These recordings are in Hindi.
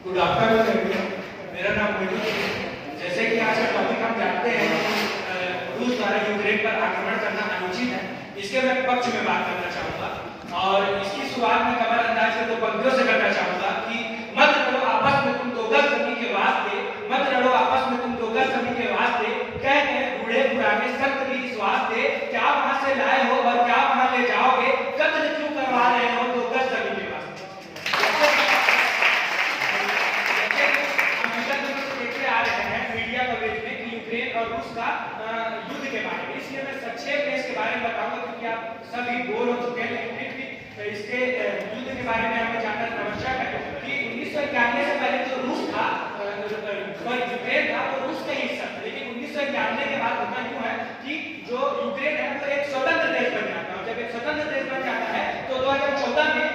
Good afternoon. मेरा नाम मोहित है। जैसे कि आज का टॉपिक हम जानते हैं, रूस द्वारा यूक्रेन पर आक्रमण करना अनुचित है, इसके मैं पक्ष में बात करना चाहूंगा और इसकी शुरुआत में कमर अंदाज के 2 पंक्तियों से करना चाहूंगा कि मत लड़ो आपस में तुम दो गज जमीन के वास्ते, मत लड़ो आपस में तुम दो गज जमीन के वास्ते, कहते हैं बूढ़े पुराने संत भी विश्वास थे, क्या वहां से लाए हो और क्या वहां ले जाओगे, कत्ल क्यों करवा रहे हो 2 गज जमीन के वास्ते। यूक्रेन और रूस का युद्ध के बारे में, इसलिए मैं संक्षेप में इसके बारे में बताऊंगा क्योंकि आप सभी बोर हो चुके हैं, लेकिन फिर इसके युद्ध के बारे में हमें जानना आवश्यक है कि 1991 से पहले जो रूस था और यूक्रेन था वो रूस का ही हिस्सा था, लेकिन 1991 के बाद होता यूं है कि जो यूक्रेन है वो एक स्वतंत्र देश बन जाता है और जब एक स्वतंत्र देश बन जाता है तो 2014 में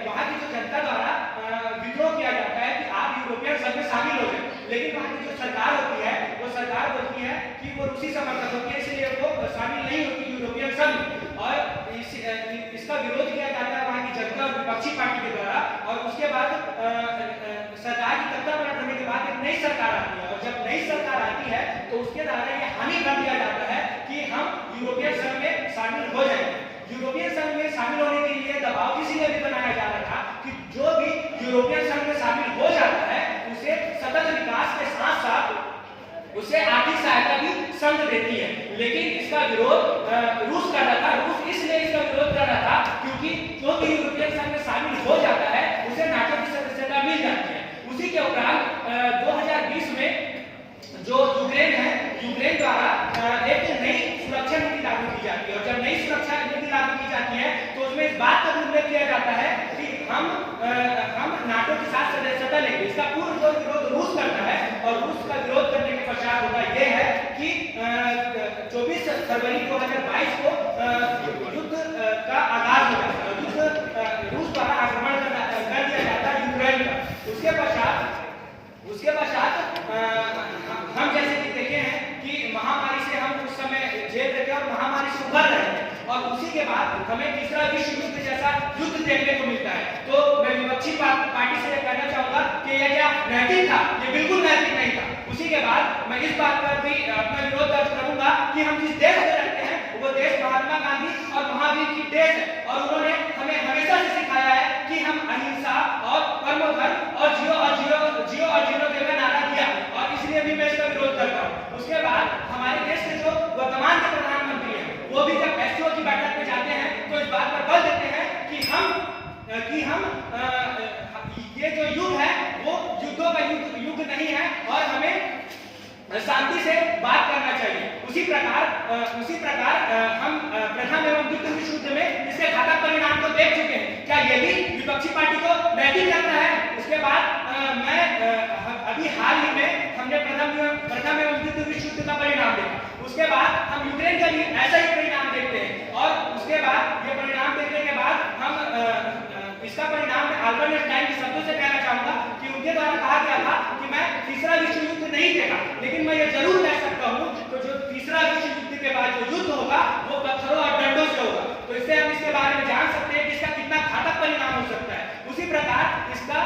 वहां की जो जनता द्वारा विद्रोह किया जाता है कि आप यूरोपियन संघ में शामिल हो जाए, लेकिन वहां की जो सरकार होती है वो सरकार बोलती है कि वो रूसी समर्थक होती है, इसलिए वो शामिल नहीं होती यूरोपियन संघ और इसका विरोध किया जाता है वहां की जनता और विपक्षी पार्टी के द्वारा। और उसके बाद सरकार की तख्ता पलट होने के बाद एक नई सरकार आती है और जब नई सरकार आती है तो उसके द्वारा ये हामी कर दिया जाता है कि हम यूरोपियन संघ में शामिल हो जाएंगे। यूरोपियन संघ में शामिल होने के लिए दबाव किसी ने भी बनाया जा रहा था कि जो भी यूरोपियन संघ में शामिल हो जाता है उसे सतत विकास के साथ साथ उसे आर्थिक सहायता भी संघ देती है, लेकिन इसका विरोध रूस कर रहा था। रूस इसलिए इसका विरोध कर रहा था क्योंकि जो भी यूरोपियन संघ में शामिल हो जाता है उसे नाटो की सदस्यता मिल जाती है। उसी के उपरांत 2020 में जो यूक्रेन है, यूक्रेन द्वारा एक नई सुरक्षा नीति लागू की जाती है और जब नई सुरक्षा नीति लागू की जाती है तो उसमें इस बात का उल्लेख किया जाता है कि हम नाटो के साथ सदस्यता लेंगे। इसका पूर्ण विरोध रूस करता है और रूस का विरोध करने के पश्चात होता यह है कि 24 फरवरी 2022 को युद्ध का आगाज हो जाता है, युद्ध रूस द्वारा आक्रमण कर दिया जाता है यूक्रेन पर। उसके पश्चात हम जैसे कि देखे हैं कि महामारी से हम उस समय झेल रहे थे और महामारी से उभर रहे थे और उसी के बाद हमें तीसरा विश्व युद्ध जैसा युद्ध देखने को मिलता है। तो मैं विपक्षी पार्टी से कहना चाहूंगा कि यह क्या नैतिक था? ये बिल्कुल नैतिक नहीं था। उसी के बाद मैं इस बात पर भी अपना विरोध दर्ज करूंगा कि हम जिस देश में रहते हैं वो देश महात्मा गांधी और महावीर की देश है और उन्होंने हमें हमेशा से सिखाया है कि हम अहिंसा और परमो धर्म और जियो और जीरो देकर नारा दिया और इसलिए भी मैं इसका विरोध करता हूँ। उसके बाद हमारे देश के जो वर्तमान के प्रधानमंत्री हैं वो भी जब एससीओ की बैठक में जाते हैं तो इस बात पर बल देते हैं कि हम ये जो युद्ध है वो युद्धों का युद्ध नहीं है और हमें शांति से बात करना चाहिए। उसी प्रकार हम प्रथम एवं द्वितीय विश्व युद्ध में इसके घातक परिणाम को देख चुके हैं। क्या ये भी विपक्षी पार्टी को नैतिक लगता है? उसके बाद मैं अभी हाल ही में हमने प्रथम एवं द्वितीय विश्व युद्ध का परिणाम देखा, उसके बाद हम यूक्रेन का भी ऐसा ही परिणाम देखते हैं और उसके बाद ये परिणाम देखने के बाद हम इसका परिणाम मैं अल्बर्ट आइंस्टाइन के शब्दों से कहना चाहूंगा कि उनके द्वारा कहा गया था कि मैं तीसरा विश्व युद्ध नहीं देखा, लेकिन मैं ये जरूर कह सकता हूँ तो जो तीसरा विश्व युद्ध के बाद जो युद्ध होगा वो पत्थरों और डंडों से होगा। तो इससे हम इसके बारे में जान सकते हैं कि इसका कितना घातक परिणाम हो सकता है। उसी प्रकार इसका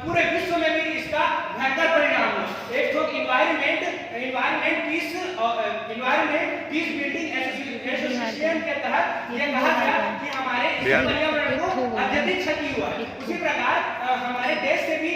पूरे विश्व में भी इसका भयंकर परिणाम हो। एक तो इन्वायरमेंट पीस बिल्डिंग एसोसिएशन के तहत यह कहा गया कि हमारे पर्यावरण को अत्यधिक क्षति हुआ है। उसी प्रकार हमारे देश से भी